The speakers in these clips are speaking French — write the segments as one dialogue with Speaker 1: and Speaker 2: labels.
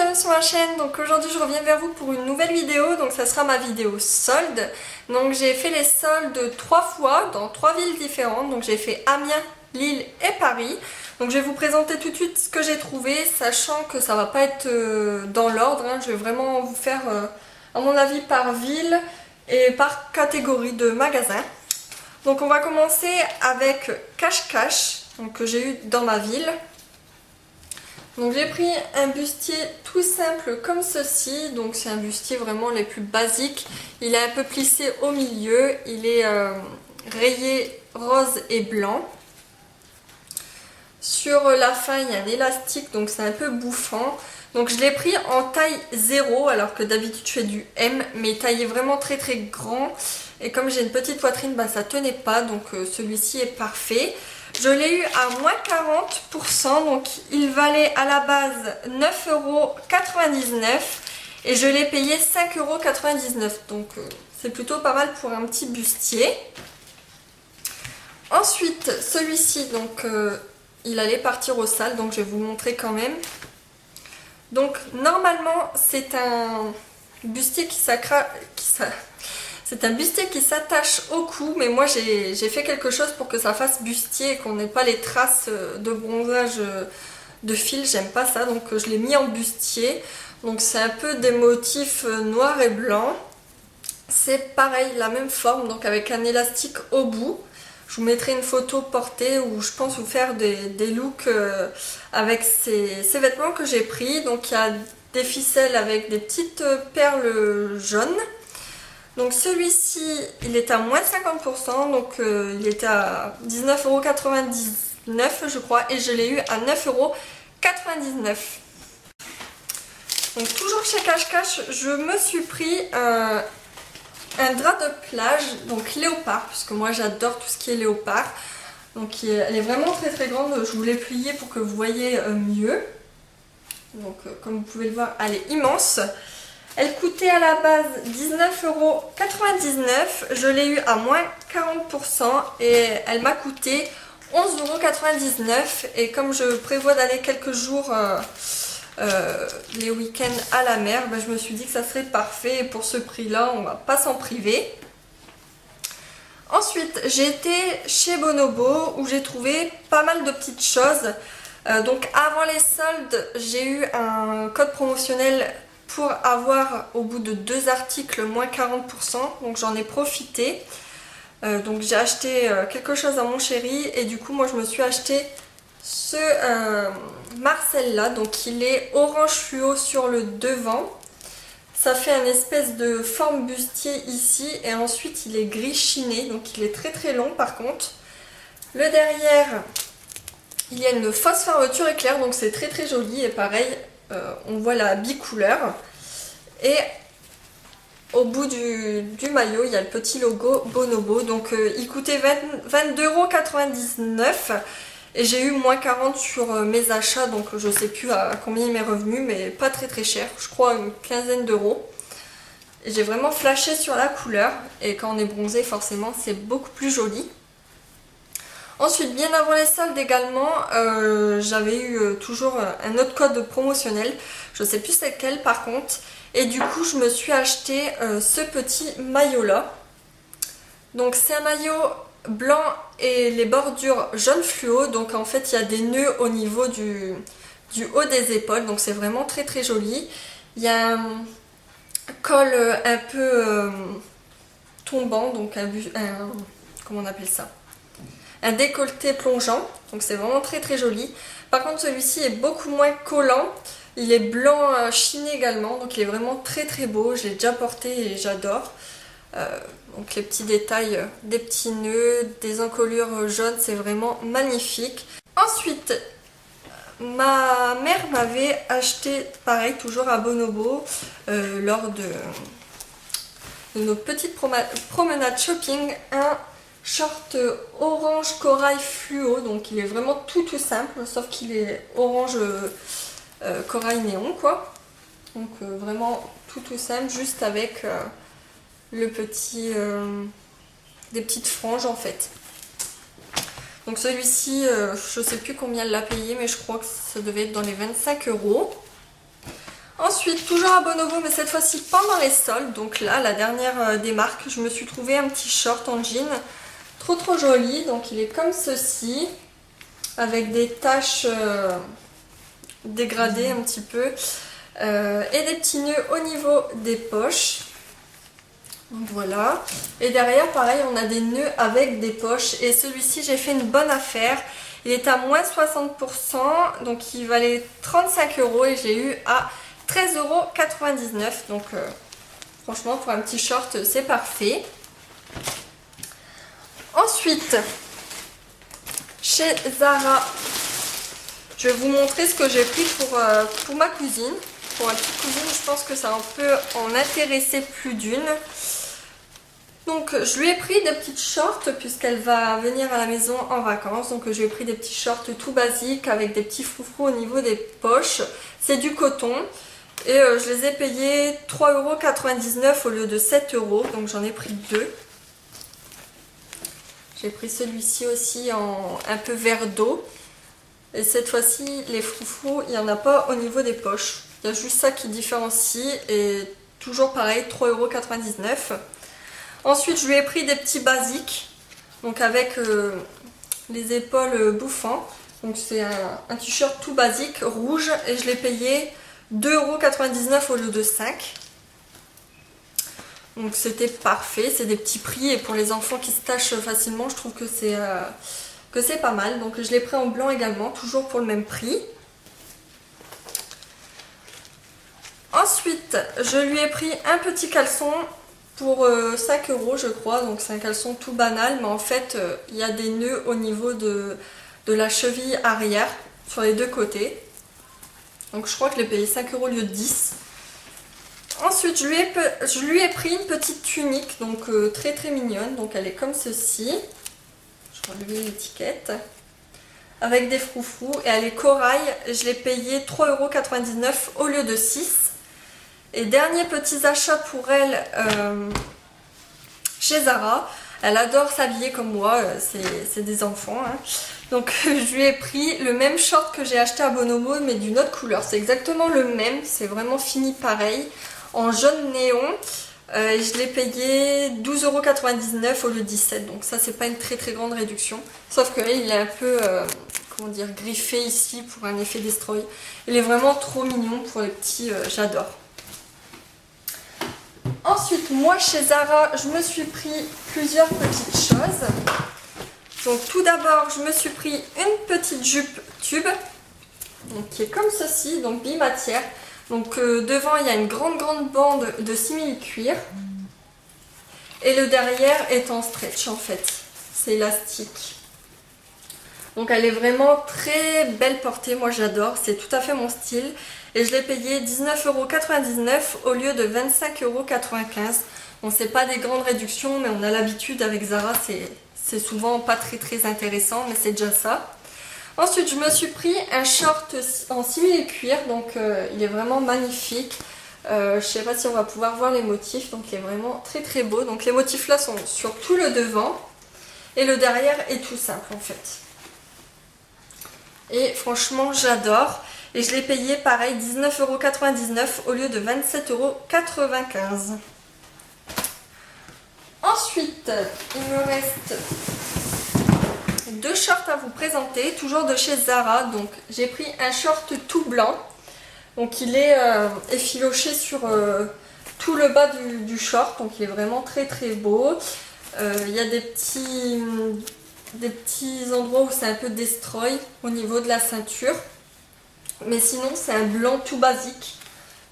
Speaker 1: bienvenue sur ma chaîne. Donc aujourd'hui je reviens vers vous pour une nouvelle vidéo, donc ça sera ma vidéo solde. Donc j'ai fait les soldes 3 fois dans 3 villes différentes, donc j'ai fait Amiens, Lille et Paris. Donc je vais vous présenter tout de suite ce que j'ai trouvé, sachant que ça va pas être dans l'ordre, hein. Je vais vraiment vous faire à mon avis par ville et par catégorie de magasins. Donc on va commencer avec cache-cache, donc que j'ai eu dans ma ville. Donc j'ai pris un bustier tout simple comme ceci, donc c'est un bustier vraiment les plus basiques. Il est un peu plissé au milieu, il est rayé rose et blanc. Sur la fin il y a un élastique, donc c'est un peu bouffant. Donc je l'ai pris en taille 0 alors que d'habitude je fais du M, mais taille est vraiment très très grand. Et comme j'ai une petite poitrine, bah, ça tenait pas, donc celui-ci est parfait. Je l'ai eu à moins 40%, donc il valait à la base 9,99€ et je l'ai payé 5,99€. Donc c'est plutôt pas mal pour un petit bustier. Ensuite, celui-ci, donc il allait partir au sale, donc je vais vous le montrer quand même. Donc normalement c'est un bustier c'est un bustier qui s'attache au cou, mais moi j'ai fait quelque chose pour que ça fasse bustier et qu'on n'ait pas les traces de bronzage de fil, j'aime pas ça, donc je l'ai mis en bustier. Donc c'est un peu des motifs noir et blanc. C'est pareil, la même forme, donc avec un élastique au bout. Je vous mettrai une photo portée où je pense vous faire des looks avec ces vêtements que j'ai pris. Donc il y a des ficelles avec des petites perles jaunes. Donc celui-ci, il est à moins 50%, donc il était à 19,99€ je crois, et je l'ai eu à 9,99€. Donc toujours chez Cache-Cache, je me suis pris un drap de plage, donc léopard, puisque moi j'adore tout ce qui est léopard. Donc elle est vraiment très très grande, je vous l'ai pliée pour que vous voyez mieux. Donc comme vous pouvez le voir, elle est immense. Elle coûtait à la base 19,99€, je l'ai eu à moins 40% et elle m'a coûté 11,99€. Et comme je prévois d'aller quelques jours les week-ends à la mer, ben je me suis dit que ça serait parfait et pour ce prix là on va pas s'en priver. Ensuite j'ai été chez Bonobo où j'ai trouvé pas mal de petites choses. Donc avant les soldes j'ai eu un code promotionnel pour avoir au bout de 2 articles moins 40%, donc j'en ai profité. Donc j'ai acheté quelque chose à mon chéri et du coup moi je me suis acheté ce Marcel là, donc il est orange fluo sur le devant. Ça fait une espèce de forme bustier ici et ensuite il est gris chiné, donc il est très très long par contre. Le derrière, il y a une fausse fermeture éclair, donc c'est très très joli et pareil. On voit la bicouleur et au bout du maillot il y a le petit logo Bonobo, donc il coûtait 22,99€ et j'ai eu moins 40 sur mes achats, donc je sais plus à combien il m'est revenu, mais pas très très cher, je crois une quinzaine d'euros. Et j'ai vraiment flashé sur la couleur et quand on est bronzé forcément c'est beaucoup plus joli. Ensuite, bien avant les soldes également, j'avais eu toujours un autre code promotionnel, je ne sais plus c'est lequel par contre, et du coup je me suis acheté ce petit maillot là. Donc c'est un maillot blanc et les bordures jaune fluo, donc en fait il y a des nœuds au niveau du haut des épaules, donc c'est vraiment très très joli. Il y a un col un peu tombant, donc comment on appelle ça, un décolleté plongeant, donc c'est vraiment très très joli. Par contre celui-ci est beaucoup moins collant, il est blanc chiné également, donc il est vraiment très très beau, je l'ai déjà porté et j'adore. Donc les petits détails, des petits nœuds, des encolures jaunes, c'est vraiment magnifique. Ensuite, ma mère m'avait acheté, pareil toujours à Bonobo, lors de nos petites promenades shopping, un short orange corail fluo, donc il est vraiment tout simple, sauf qu'il est orange corail néon quoi. Donc vraiment tout simple, juste avec le petit des petites franges en fait. Donc celui-ci, je sais plus combien elle l'a payé, mais je crois que ça devait être dans les 25 euros. Ensuite, toujours à Bonobo, mais cette fois-ci pendant les soldes. Donc là, la dernière des marques, je me suis trouvé un petit short en jean. Trop joli. Donc il est comme ceci. Avec des taches dégradées un petit peu. Et des petits nœuds au niveau des poches. Donc voilà. Et derrière, pareil, on a des nœuds avec des poches. Et celui-ci, j'ai fait une bonne affaire. Il est à moins 60%. Donc il valait 35 € et j'ai eu à 13,99 €. Donc franchement, pour un petit short, c'est parfait. Ensuite, chez Zara, je vais vous montrer ce que j'ai pris pour ma cousine. Pour ma petite cousine, je pense que ça peut en intéresser plus d'une. Donc je lui ai pris des petites shorts puisqu'elle va venir à la maison en vacances. Donc je lui ai pris des petits shorts tout basiques avec des petits froufrous au niveau des poches. C'est du coton. Et je les ai payés 3,99 € au lieu de 7 €. Donc j'en ai pris deux. J'ai pris celui-ci aussi en un peu vert d'eau. Et cette fois-ci, les froufrous, il n'y en a pas au niveau des poches. Il y a juste ça qui différencie. Et toujours pareil, 3,99 €. Ensuite, je lui ai pris des petits basiques. Donc avec les épaules bouffants. Donc c'est un t-shirt tout basique, rouge. Et je l'ai payé 2,99 € au lieu de 5 €. Donc c'était parfait, c'est des petits prix et pour les enfants qui se tachent facilement, je trouve que c'est pas mal. Donc je l'ai pris en blanc également, toujours pour le même prix. Ensuite, je lui ai pris un petit caleçon pour 5 € je crois. Donc c'est un caleçon tout banal, mais en fait il y a des nœuds au niveau de la cheville arrière sur les deux côtés. Donc je crois que je l'ai payé 5 € au lieu de 10 €. Ensuite, je lui ai pris une petite tunique, donc très mignonne. Donc elle est comme ceci. Je vais enlever l'étiquette. Avec des froufrous. Et elle est corail. Je l'ai payé 3,99 € au lieu de 6 €. Et dernier petit achat pour elle chez Zara. Elle adore s'habiller comme moi. C'est des enfants. Hein. Donc je lui ai pris le même short que j'ai acheté à Bonobo, mais d'une autre couleur. C'est exactement le même. C'est vraiment fini pareil. En jaune néon, je l'ai payé 12,99 € au lieu de 17 €. Donc ça, c'est pas une très grande réduction. Sauf que là, il est un peu, comment dire, griffé ici pour un effet destroy. Il est vraiment trop mignon pour les petits, j'adore. Ensuite, moi chez Zara, je me suis pris plusieurs petites choses. Donc tout d'abord, je me suis pris une petite jupe tube, donc, qui est comme ceci, donc bimatière. Donc devant il y a une grande bande de simili-cuir et le derrière est en stretch en fait, c'est élastique. Donc elle est vraiment très belle portée, moi j'adore, c'est tout à fait mon style. Et je l'ai payé 19,99 € au lieu de 25,95 €. Bon, c'est pas des grandes réductions, mais on a l'habitude avec Zara, c'est souvent pas très intéressant, mais c'est déjà ça. Ensuite, je me suis pris un short en simili-cuir, donc il est vraiment magnifique. Je sais pas si on va pouvoir voir les motifs, donc il est vraiment très beau. Donc les motifs là sont sur tout le devant et le derrière est tout simple en fait. Et franchement, j'adore. Et je l'ai payé pareil 19,99 € au lieu de 27,95 €. Ensuite, il me reste deux shorts à vous présenter, toujours de chez Zara. Donc j'ai pris un short tout blanc. Donc il est effiloché sur tout le bas du short. Donc il est vraiment très beau. Il y a des petits endroits où c'est un peu destroy au niveau de la ceinture. Mais sinon c'est un blanc tout basique,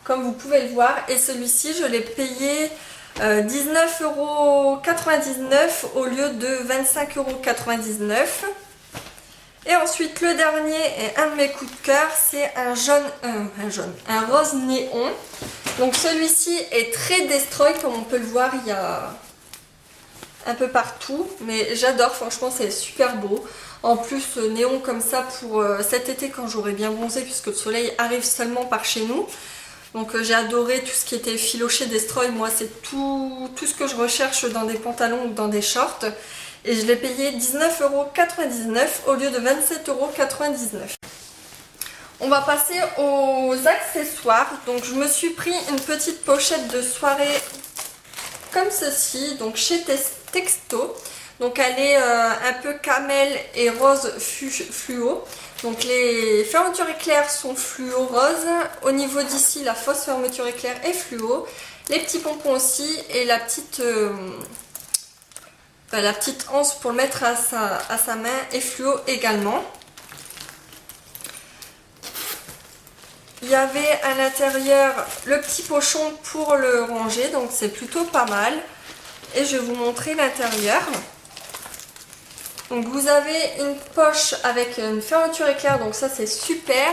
Speaker 1: comme vous pouvez le voir. Et celui-ci, je l'ai payé 19,99 € au lieu de 25,99 €. Et ensuite le dernier est un de mes coups de cœur, c'est un rose néon. Donc celui-ci est très destroy, comme on peut le voir, il y a un peu partout, mais j'adore, franchement c'est super beau. En plus néon comme ça pour cet été quand j'aurai bien bronzé, puisque le soleil arrive seulement par chez nous. Donc j'ai adoré tout ce qui était filoché destroy, moi c'est tout ce que je recherche dans des pantalons ou dans des shorts. Et je l'ai payé 19,99 € au lieu de 27,99 €. On va passer aux accessoires. Donc je me suis pris une petite pochette de soirée comme ceci, donc chez Texto. Donc elle est un peu camel et rose fluo. Donc les fermetures éclairs sont fluo rose. Au niveau d'ici, la fausse fermeture éclair est fluo. Les petits pompons aussi et la petite anse pour le mettre à sa main est fluo également. Il y avait à l'intérieur le petit pochon pour le ranger, donc c'est plutôt pas mal. Et je vais vous montrer l'intérieur. Donc vous avez une poche avec une fermeture éclair, donc ça c'est super.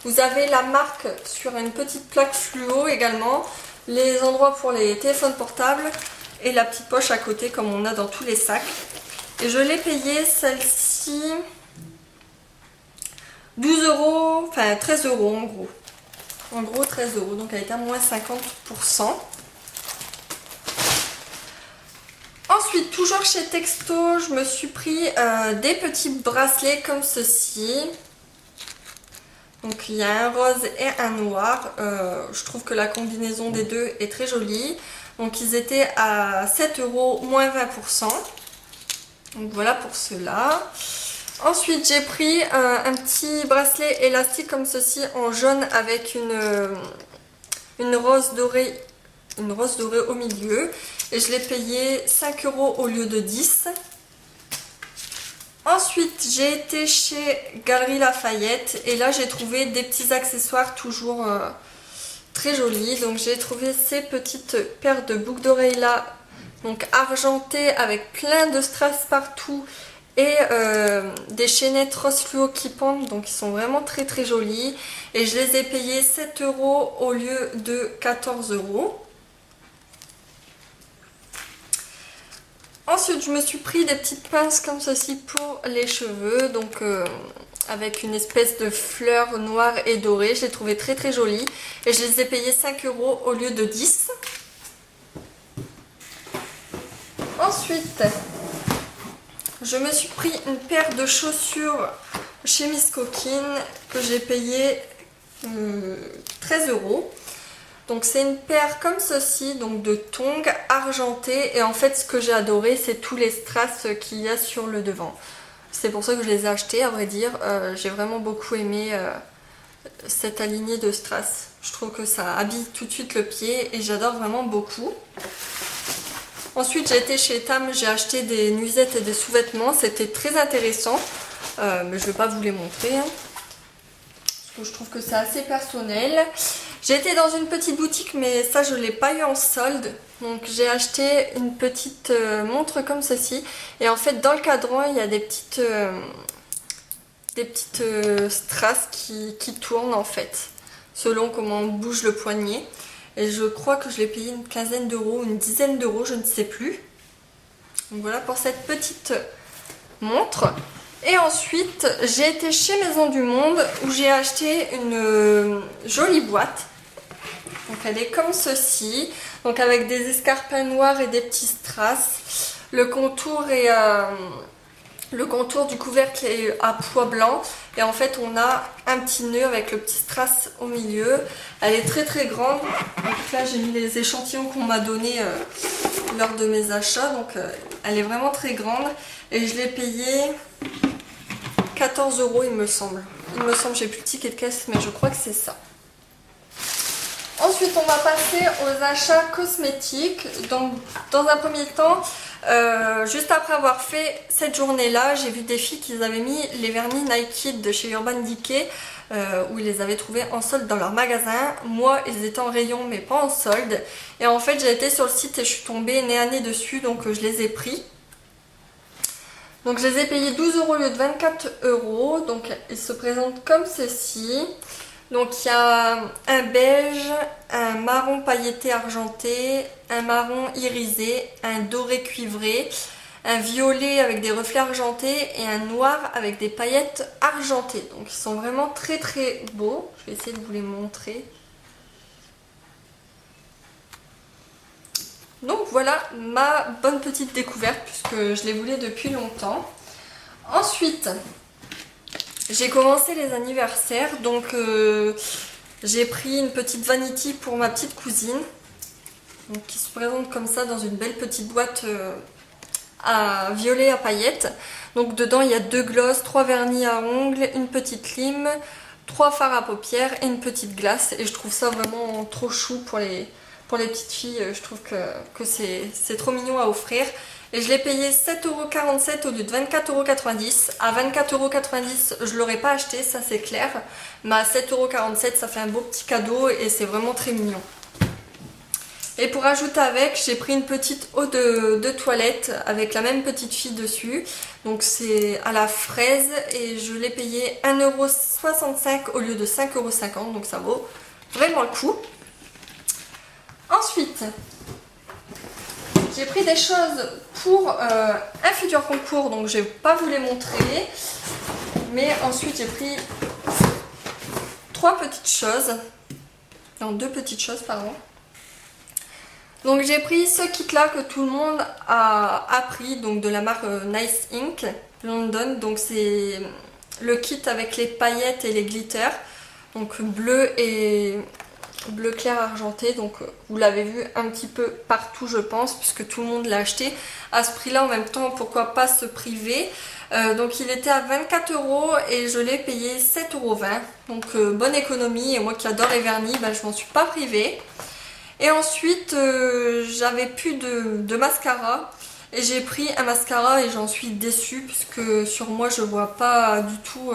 Speaker 1: Vous avez la marque sur une petite plaque fluo également. Les endroits pour les téléphones portables et la petite poche à côté comme on a dans tous les sacs. Et je l'ai payé celle-ci 12 €, enfin 13 € en gros. En gros 13 €, donc elle est à moins 50%. Ensuite, toujours chez Texto, je me suis pris des petits bracelets comme ceci. Donc il y a un rose et un noir. Je trouve que la combinaison des deux est très jolie. Donc ils étaient à 7 €, moins 20%. Donc voilà pour cela. Ensuite j'ai pris un petit bracelet élastique comme ceci en jaune avec une rose dorée au milieu. Et je l'ai payé 5 € au lieu de 10. Ensuite, j'ai été chez Galeries Lafayette et là j'ai trouvé des petits accessoires toujours très jolis. Donc j'ai trouvé ces petites paires de boucles d'oreilles là, donc argentées avec plein de strass partout et des chaînettes rose fluo qui pendent, donc ils sont vraiment très très jolis. Et je les ai payés 7 € au lieu de 14 €. Ensuite, je me suis pris des petites pinces comme ceci pour les cheveux, donc avec une espèce de fleur noire et dorée. Je les trouvais très très jolies et je les ai payées 5 € au lieu de 10. Ensuite, je me suis pris une paire de chaussures chez Miss Coquine que j'ai payé 13 €. Donc c'est une paire comme ceci, donc de tongs argentés. Et en fait ce que j'ai adoré, c'est tous les strass qu'il y a sur le devant. C'est pour ça que je les ai achetés, à vrai dire. J'ai vraiment beaucoup aimé cette alignée de strass. Je trouve que ça habille tout de suite le pied et j'adore vraiment beaucoup. Ensuite j'ai été chez Tam, j'ai acheté des nuisettes et des sous-vêtements. C'était très intéressant, mais je ne vais pas vous les montrer, hein, parce que je trouve que c'est assez personnel. J'ai été dans une petite boutique, mais ça je ne l'ai pas eu en solde. Donc j'ai acheté une petite montre comme ceci. Et en fait dans le cadran il y a des petites strass qui tournent en fait, selon comment on bouge le poignet. Et je crois que je l'ai payé une quinzaine d'euros, une dizaine d'euros, je ne sais plus. Donc voilà pour cette petite montre. Et ensuite, j'ai été chez Maison du Monde où j'ai acheté une jolie boîte. Donc elle est comme ceci, donc avec des escarpins noirs et des petits strass. Le contour du couvercle est à pois blanc. Et en fait, on a un petit nœud avec le petit strass au milieu. Elle est très très grande. Donc là, j'ai mis les échantillons qu'on m'a donnés lors de mes achats. Donc elle est vraiment très grande. Et je l'ai payée 14 € il me semble. Il me semble, j'ai plus le ticket de caisse, mais je crois que c'est ça. Ensuite, on va passer aux achats cosmétiques. Donc, dans un premier temps, juste après avoir fait cette journée-là, j'ai vu des filles qui avaient mis les vernis Nike de chez Urban Decay, où ils les avaient trouvés en solde dans leur magasin. Moi, ils étaient en rayon, mais pas en solde. Et en fait, j'ai été sur le site et je suis tombée nez à nez dessus, donc je les ai pris. Donc, je les ai payés 12 € au lieu de 24 €. Donc, ils se présentent comme ceci. Donc il y a un beige, un marron pailleté argenté, un marron irisé, un doré cuivré, un violet avec des reflets argentés et un noir avec des paillettes argentées. Donc ils sont vraiment très très beaux. Je vais essayer de vous les montrer. Donc voilà ma bonne petite découverte puisque je les voulais depuis longtemps. Ensuite, J'ai commencé les anniversaires, donc j'ai pris une petite vanity pour ma petite cousine, donc, qui se présente comme ça dans une belle petite boîte à violet à paillettes. Donc dedans il y a 2 glosses, 3 vernis à ongles, une petite lime, 3 fards à paupières et une petite glace. Et je trouve ça vraiment trop chou pour les petites filles. Je trouve que c'est trop mignon à offrir. Et je l'ai payé 7,47 € au lieu de 24,90 €. À 24,90 € je ne l'aurais pas acheté, ça c'est clair. Mais à 7,47 € ça fait un beau petit cadeau et c'est vraiment très mignon. Et pour ajouter avec, j'ai pris une petite eau de toilette avec la même petite fille dessus. Donc c'est à la fraise et je l'ai payé 1,65 € au lieu de 5,50 €. Donc ça vaut vraiment le coup. Ensuite, j'ai pris des choses pour un futur concours. Donc je n'ai pas vous les montrer. Mais ensuite j'ai pris 3 petites choses. Non, 2 petites choses, pardon. Donc j'ai pris ce kit là que tout le monde a pris, donc de la marque Nice Ink London. Donc c'est le kit avec les paillettes et les glitters, donc bleu et bleu clair argenté. Donc vous l'avez vu un petit peu partout je pense, puisque tout le monde l'a acheté à ce prix là. En même temps, pourquoi pas se priver. Donc il était à 24 € et je l'ai payé 7,20 €. Donc bonne économie, et moi qui adore les vernis, je m'en suis pas privée. Et ensuite j'avais plus de mascara et j'ai pris un mascara et j'en suis déçue puisque sur moi je vois pas du tout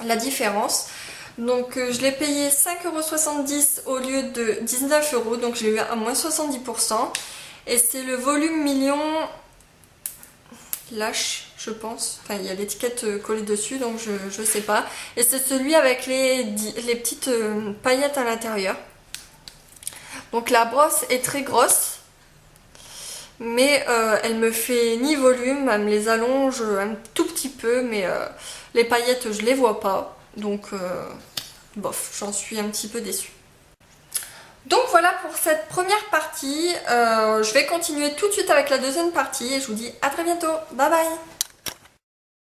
Speaker 1: la différence. Donc je l'ai payé 5,70 € au lieu de 19 €, donc j'ai eu à moins 70%. Et c'est le volume million Lash, je pense. Enfin, il y a l'étiquette collée dessus, donc je sais pas. Et c'est celui avec les petites paillettes à l'intérieur. Donc la brosse est très grosse, mais elle me fait ni volume, elle me les allonge un tout petit peu, mais les paillettes je les vois pas, donc bof, j'en suis un petit peu déçue. Donc voilà pour cette première partie, je vais continuer tout de suite avec la deuxième partie et je vous dis à très bientôt, bye bye.